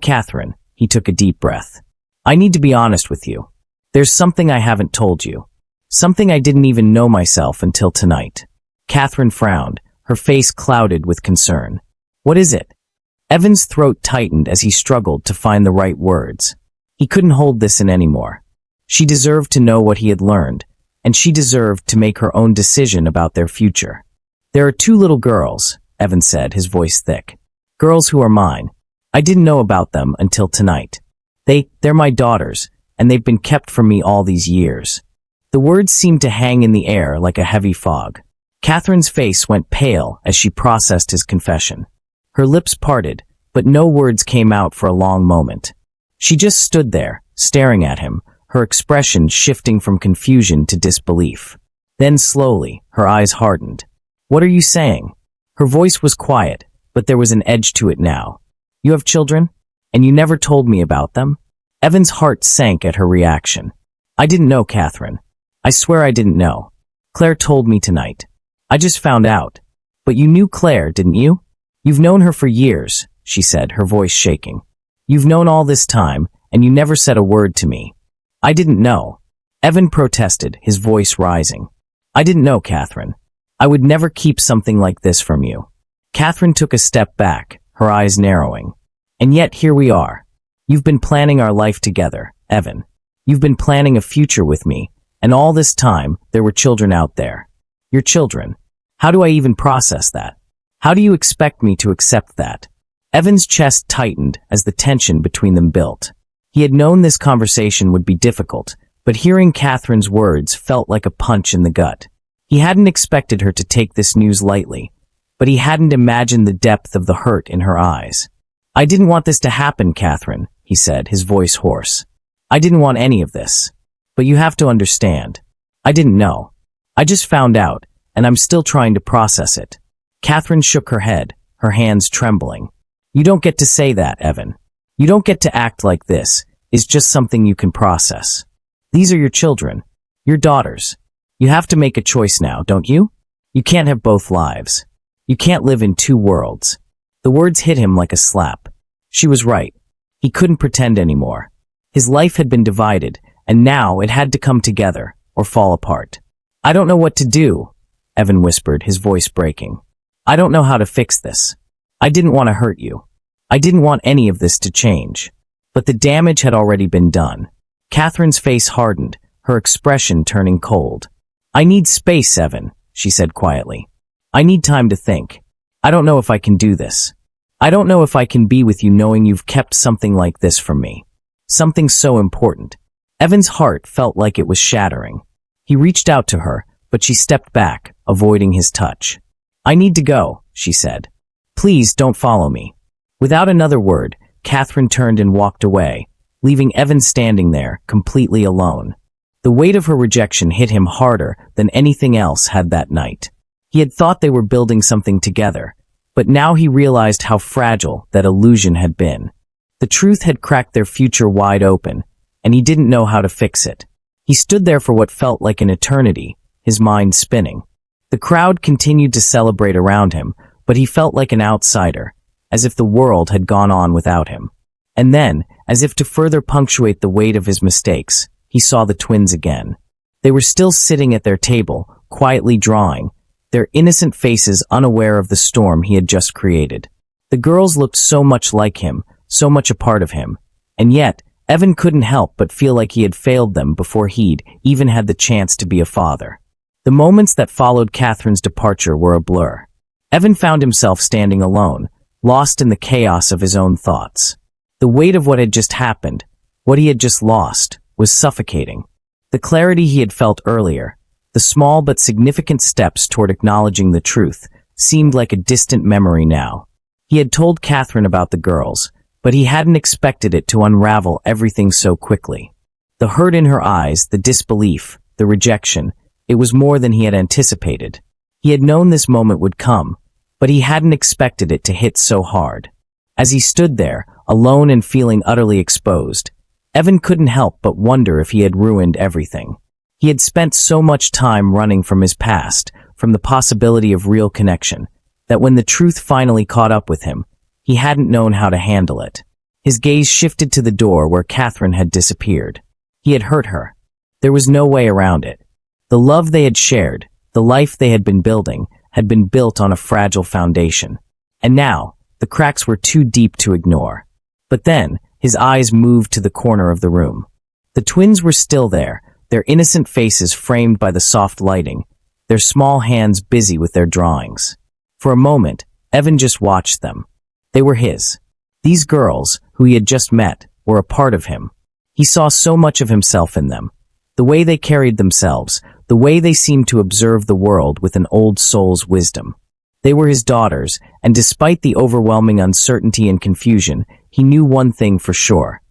Catherine," he took a deep breath. "I need to be honest with you. There's something I haven't told you. Something I didn't even know myself until tonight." Catherine frowned, her face clouded with concern. "What is it?" Evan's throat tightened as he struggled to find the right words. He couldn't hold this in anymore. She deserved to know what he had learned, and she deserved to make her own decision about their future. "There are 2 little girls," Evan said, his voice thick. "Girls who are mine. I didn't know about them until tonight. They're my daughters, and they've been kept from me all these years." The words seemed to hang in the air like a heavy fog. Catherine's face went pale as she processed his confession. Her lips parted, but no words came out for a long moment. She just stood there, staring at him, her expression shifting from confusion to disbelief. Then slowly, her eyes hardened. "What are you saying?" Her voice was quiet, but there was an edge to it now. "You have children? And you never told me about them?" Evan's heart sank at her reaction. "I didn't know, Catherine. I swear I didn't know. Claire told me tonight. I just found out. But you knew Claire, didn't you?" "You've known her for years," she said, her voice shaking. "You've known all this time, and you never said a word to me." "I didn't know." Evan protested, his voice rising. "I didn't know, Catherine. I would never keep something like this from you." Catherine took a step back, her eyes narrowing. "And yet here we are. You've been planning our life together, Evan. You've been planning a future with me, and all this time, there were children out there. Your children. How do I even process that? How do you expect me to accept that?" Evan's chest tightened as the tension between them built. He had known this conversation would be difficult, but hearing Catherine's words felt like a punch in the gut. He hadn't expected her to take this news lightly, but he hadn't imagined the depth of the hurt in her eyes. "I didn't want this to happen, Catherine," he said, his voice hoarse. "I didn't want any of this. But you have to understand. I didn't know. I just found out, and I'm still trying to process it." Catherine shook her head, her hands trembling. "You don't get to say that, Evan. You don't get to act like this is just something you can process. These are your children, your daughters. You have to make a choice now, don't you? You can't have both lives. You can't live in 2 worlds." The words hit him like a slap. She was right. He couldn't pretend anymore. His life had been divided, and now it had to come together or fall apart. "I don't know what to do," Evan whispered, his voice breaking. "I don't know how to fix this. I didn't want to hurt you. I didn't want any of this to change. But the damage had already been done." Catherine's face hardened, her expression turning cold. "I need space, Evan," she said quietly. "I need time to think. I don't know if I can do this. I don't know if I can be with you knowing you've kept something like this from me. Something so important." Evan's heart felt like it was shattering. He reached out to her, but she stepped back, avoiding his touch. "I need to go," she said. "Please don't follow me." Without another word, Catherine turned and walked away, leaving Evan standing there, completely alone. The weight of her rejection hit him harder than anything else had that night. He had thought they were building something together, but now he realized how fragile that illusion had been. The truth had cracked their future wide open, and he didn't know how to fix it. He stood there for what felt like an eternity, his mind spinning. The crowd continued to celebrate around him, but he felt like an outsider, as if the world had gone on without him. And then, as if to further punctuate the weight of his mistakes, he saw the twins again. They were still sitting at their table, quietly drawing, their innocent faces unaware of the storm he had just created. The girls looked so much like him, so much a part of him, and yet Evan couldn't help but feel like he had failed them before he'd even had the chance to be a father. The moments that followed Catherine's departure were a blur. Evan found himself standing alone, lost in the chaos of his own thoughts. The weight of what had just happened, what he had just lost, was suffocating. The clarity he had felt earlier, the small but significant steps toward acknowledging the truth, seemed like a distant memory now. He had told Catherine about the girls, but he hadn't expected it to unravel everything so quickly. The hurt in her eyes, the disbelief, the rejection, it was more than he had anticipated. He had known this moment would come, but he hadn't expected it to hit so hard. As he stood there, alone and feeling utterly exposed, Evan couldn't help but wonder if he had ruined everything. He had spent so much time running from his past, from the possibility of real connection, that when the truth finally caught up with him, he hadn't known how to handle it. His gaze shifted to the door where Catherine had disappeared. He had hurt her. There was no way around it. The love they had shared, the life they had been building, had been built on a fragile foundation. And now, the cracks were too deep to ignore. But then, his eyes moved to the corner of the room. The twins were still there, their innocent faces framed by the soft lighting, their small hands busy with their drawings. For a moment, Evan just watched them. They were his. These girls, who he had just met, were a part of him. He saw so much of himself in them. The way they carried themselves, the way they seemed to observe the world with an old soul's wisdom. They were his daughters, and despite the overwhelming uncertainty and confusion, he knew one thing for sure.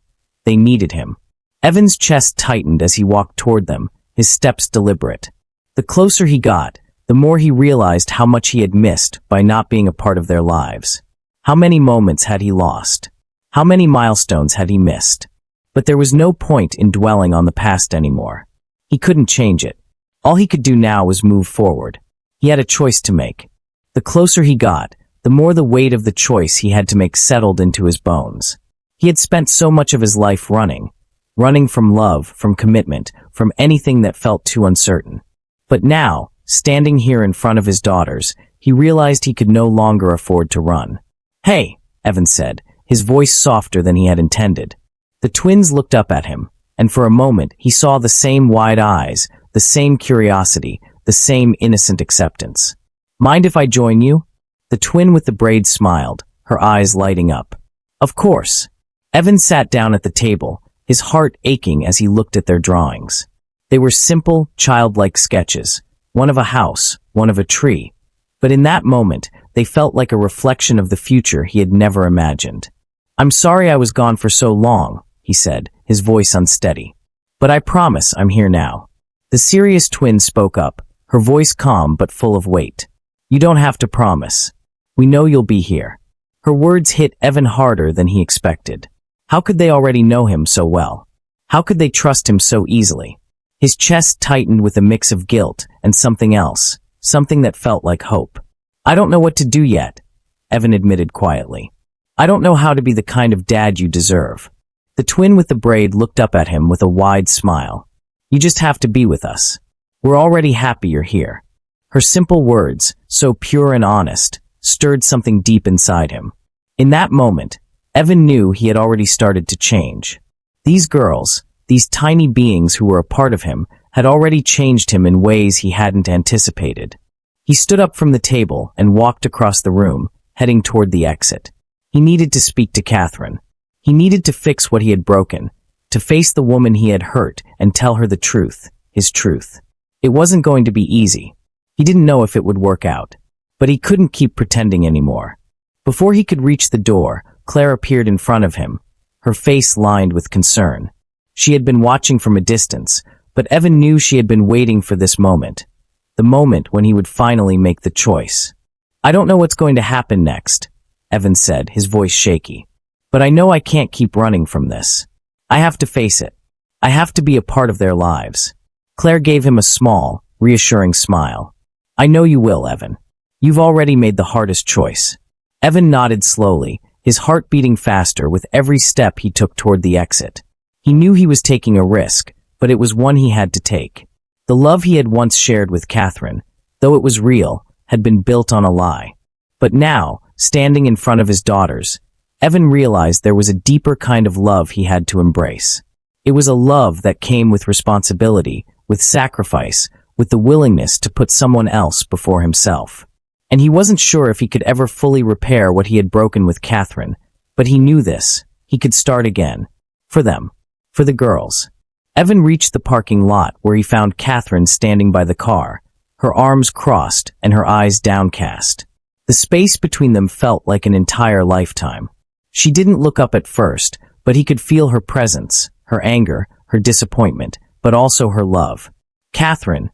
They needed him. Evan's chest tightened as he walked toward them, his steps deliberate. The closer he got, the more he realized how much he had missed by not being a part of their lives. How many moments had he lost? How many milestones had he missed? But there was no point in dwelling on the past anymore. He couldn't change it. All he could do now was move forward. He had a choice to make. The closer he got, the more the weight of the choice he had to make settled into his bones. He had spent so much of his life running from love, from commitment, from anything that felt too uncertain. But now, standing here in front of his daughters, he realized he could no longer afford to run. "Hey," Evan said, his voice softer than he had intended. The twins looked up at him, and for a moment he saw the same wide eyes, the same curiosity, the same innocent acceptance. "Mind if I join you?" The twin with the braids smiled, her eyes lighting up. "Of course." Evan sat down at the table, his heart aching as he looked at their drawings. They were simple, childlike sketches, one of a house, one of a tree. But in that moment, they felt like a reflection of the future he had never imagined. "I'm sorry I was gone for so long," he said, his voice unsteady. "But I promise I'm here now." The serious twin spoke up, her voice calm but full of weight. "You don't have to promise. We know you'll be here." Her words hit Evan harder than he expected. How could they already know him so well? How could they trust him so easily? His chest tightened with a mix of guilt and something else, something that felt like hope. "I don't know what to do yet," Evan admitted quietly. "I don't know how to be the kind of dad you deserve." The twin with the braid looked up at him with a wide smile. "You just have to be with us. We're already happy you're here." Her simple words, so pure and honest, stirred something deep inside him. In that moment, Evan knew he had already started to change. These girls, these tiny beings who were a part of him, had already changed him in ways he hadn't anticipated. He stood up from the table and walked across the room, heading toward the exit. He needed to speak to Catherine. He needed to fix what he had broken, to face the woman he had hurt and tell her the truth, his truth. It wasn't going to be easy. He didn't know if it would work out, but he couldn't keep pretending anymore. Before he could reach the door, Claire appeared in front of him, her face lined with concern. She had been watching from a distance, but Evan knew she had been waiting for this moment, the moment when he would finally make the choice. "I don't know what's going to happen next," Evan said, his voice shaky. "But I know I can't keep running from this. I have to face it. I have to be a part of their lives." Claire gave him a small, reassuring smile. "I know you will, Evan. You've already made the hardest choice." Evan nodded slowly, his heart beating faster with every step he took toward the exit. He knew he was taking a risk, but it was one he had to take. The love he had once shared with Catherine, though it was real, had been built on a lie. But now, standing in front of his daughters, Evan realized there was a deeper kind of love he had to embrace. It was a love that came with responsibility, with sacrifice, with the willingness to put someone else before himself. And he wasn't sure if he could ever fully repair what he had broken with Catherine, but he knew this. He could start again. For them. For the girls. Evan reached the parking lot where he found Catherine standing by the car, her arms crossed and her eyes downcast. The space between them felt like an entire lifetime. She didn't look up at first, but he could feel her presence, her anger, her disappointment, but also her love. "Catherine,"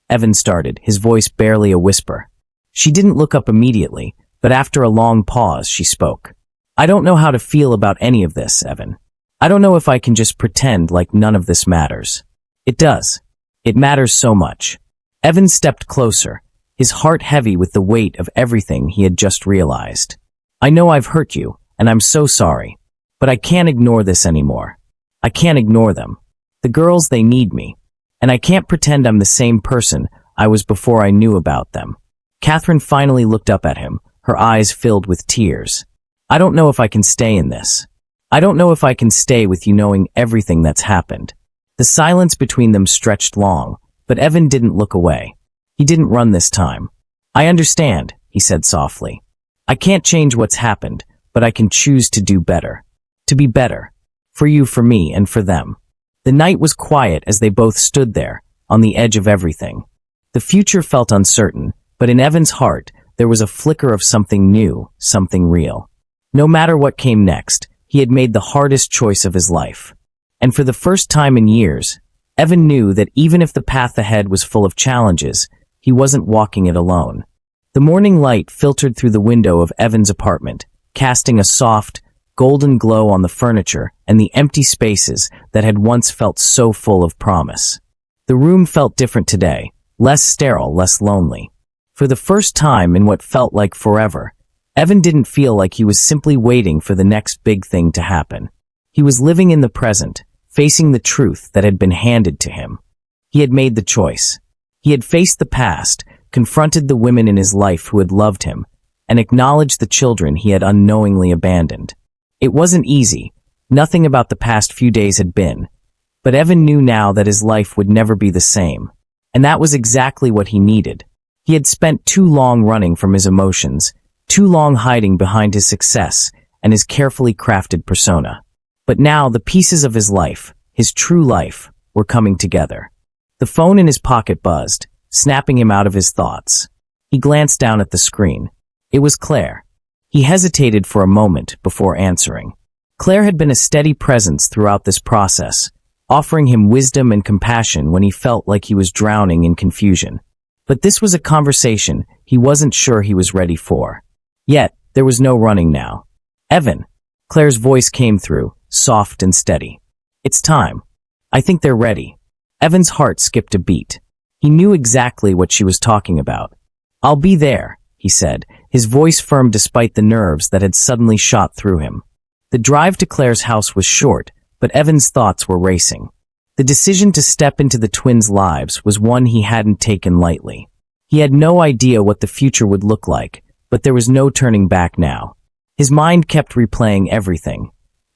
Evan started, his voice barely a whisper. She didn't look up immediately, but after a long pause, she spoke. "I don't know how to feel about any of this, Evan. I don't know if I can just pretend like none of this matters." "It does. It matters so much." Evan stepped closer, his heart heavy with the weight of everything he had just realized. "I know I've hurt you, and I'm so sorry. But I can't ignore this anymore. I can't ignore them. The girls, they need me. And I can't pretend I'm the same person I was before I knew about them." Catherine finally looked up at him, her eyes filled with tears. "I don't know if I can stay in this. I don't know if I can stay with you knowing everything that's happened." The silence between them stretched long, but Evan didn't look away. He didn't run this time. "I understand," he said softly. "I can't change what's happened, but I can choose to do better. To be better. For you, for me, and for them." The night was quiet as they both stood there, on the edge of everything. The future felt uncertain, but in Evan's heart, there was a flicker of something new, something real. No matter what came next, he had made the hardest choice of his life. And for the first time in years, Evan knew that even if the path ahead was full of challenges, he wasn't walking it alone. The morning light filtered through the window of Evan's apartment, casting a soft, golden glow on the furniture and the empty spaces that had once felt so full of promise. The room felt different today, less sterile, less lonely. For the first time in what felt like forever, Evan didn't feel like he was simply waiting for the next big thing to happen. He was living in the present, facing the truth that had been handed to him. He had made the choice. He had faced the past, confronted the women in his life who had loved him, and acknowledged the children he had unknowingly abandoned. It wasn't easy. Nothing about the past few days had been. But Evan knew now that his life would never be the same. And that was exactly what he needed. He had spent too long running from his emotions, too long hiding behind his success and his carefully crafted persona. But now the pieces of his life, his true life, were coming together. The phone in his pocket buzzed, snapping him out of his thoughts. He glanced down at the screen. It was Claire. He hesitated for a moment before answering. Claire had been a steady presence throughout this process, offering him wisdom and compassion when he felt like he was drowning in confusion. But this was a conversation he wasn't sure he was ready for. Yet, there was no running now. "Evan," Claire's voice came through, soft and steady. "It's time. I think they're ready." Evan's heart skipped a beat. He knew exactly what she was talking about. "I'll be there," he said, his voice firm despite the nerves that had suddenly shot through him. The drive to Claire's house was short, but Evan's thoughts were racing. The decision to step into the twins' lives was one he hadn't taken lightly. He had no idea what the future would look like, but there was no turning back now. His mind kept replaying everything.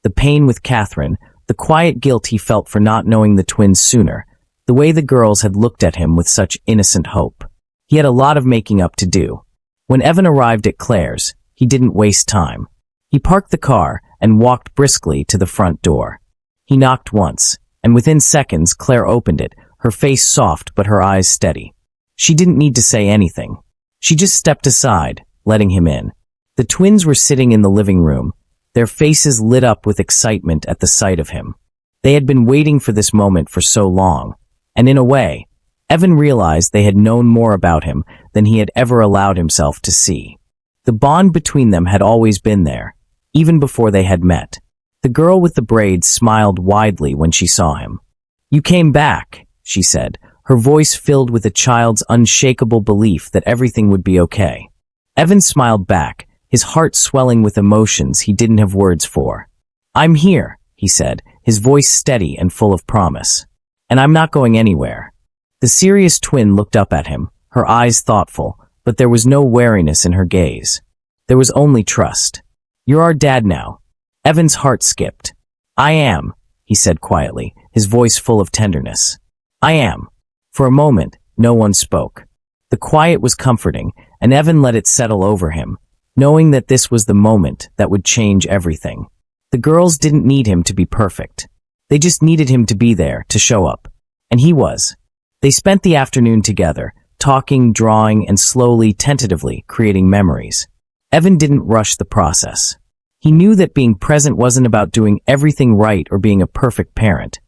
The pain with Catherine, the quiet guilt he felt for not knowing the twins sooner, the way the girls had looked at him with such innocent hope. He had a lot of making up to do. When Evan arrived at Claire's, he didn't waste time. He parked the car and walked briskly to the front door. He knocked once, and within seconds Claire opened it, her face soft but her eyes steady. She didn't need to say anything. She just stepped aside, letting him in. The twins were sitting in the living room, their faces lit up with excitement at the sight of him. They had been waiting for this moment for so long, and in a way, Evan realized they had known more about him than he had ever allowed himself to see. The bond between them had always been there, even before they had met. The girl with the braids smiled widely when she saw him. "You came back," she said, her voice filled with a child's unshakable belief that everything would be okay. Evan smiled back, his heart swelling with emotions he didn't have words for. "I'm here," he said, his voice steady and full of promise. "And I'm not going anywhere." The serious twin looked up at him, her eyes thoughtful, but there was no wariness in her gaze. There was only trust. "You're our dad now." Evan's heart skipped. "I am," he said quietly, his voice full of tenderness. "I am." For a moment, no one spoke. The quiet was comforting, and Evan let it settle over him, knowing that this was the moment that would change everything. The girls didn't need him to be perfect. They just needed him to be there, to show up. And he was. They spent the afternoon together, talking, drawing, and slowly, tentatively, creating memories. Evan didn't rush the process. He knew that being present wasn't about doing everything right or being a perfect parent.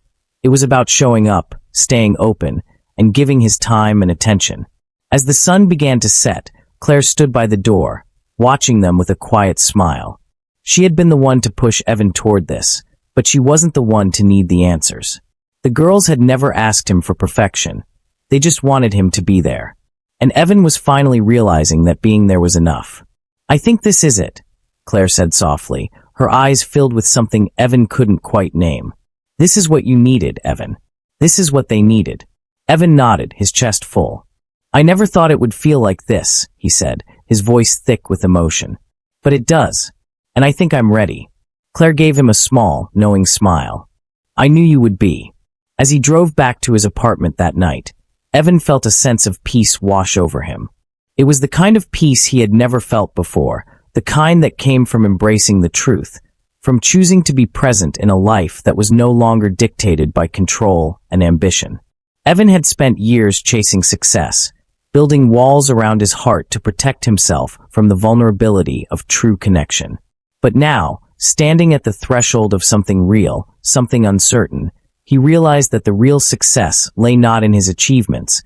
It was about showing up, staying open, and giving his time and attention. As the sun began to set, Claire stood by the door, watching them with a quiet smile. She had been the one to push Evan toward this, but she wasn't the one to need the answers. The girls had never asked him for perfection. They just wanted him to be there. And Evan was finally realizing that being there was enough. "I think this is it," Claire said softly, her eyes filled with something Evan couldn't quite name. "This is what you needed, Evan. This is what they needed." Evan nodded, his chest full. "I never thought it would feel like this," he said, his voice thick with emotion. "But it does. And I think I'm ready." Claire gave him a small, knowing smile. "I knew you would be." As he drove back to his apartment that night, Evan felt a sense of peace wash over him. It was the kind of peace he had never felt before, the kind that came from embracing the truth, from choosing to be present in a life that was no longer dictated by control and ambition. Evan had spent years chasing success, building walls around his heart to protect himself from the vulnerability of true connection. But now, standing at the threshold of something real, something uncertain, he realized that the real success lay not in his achievements,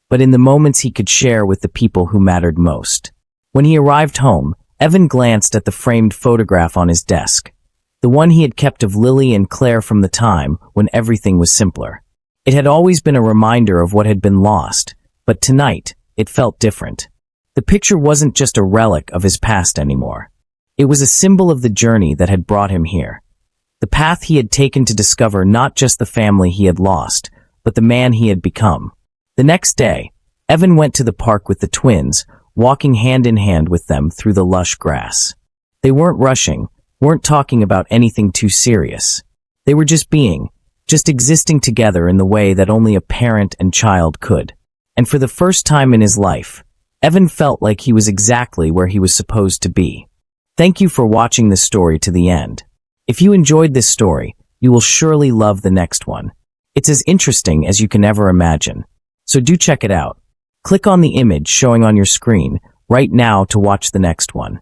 but in the moments he could share with the people who mattered most. When he arrived home, Evan glanced at the framed photograph on his desk, the one he had kept of Lily and Claire from the time when everything was simpler. It had always been a reminder of what had been lost, but tonight, it felt different. The picture wasn't just a relic of his past anymore. It was a symbol of the journey that had brought him here. The path he had taken to discover not just the family he had lost, but the man he had become. The next day, Evan went to the park with the twins, walking hand in hand with them through the lush grass. They weren't rushing, weren't talking about anything too serious. They were just being, just existing together in the way that only a parent and child could. And for the first time in his life, Evan felt like he was exactly where he was supposed to be. Thank you for watching this story to the end. If you enjoyed this story, you will surely love the next one. It's as interesting as you can ever imagine. So do check it out. Click on the image showing on your screen right now to watch the next one.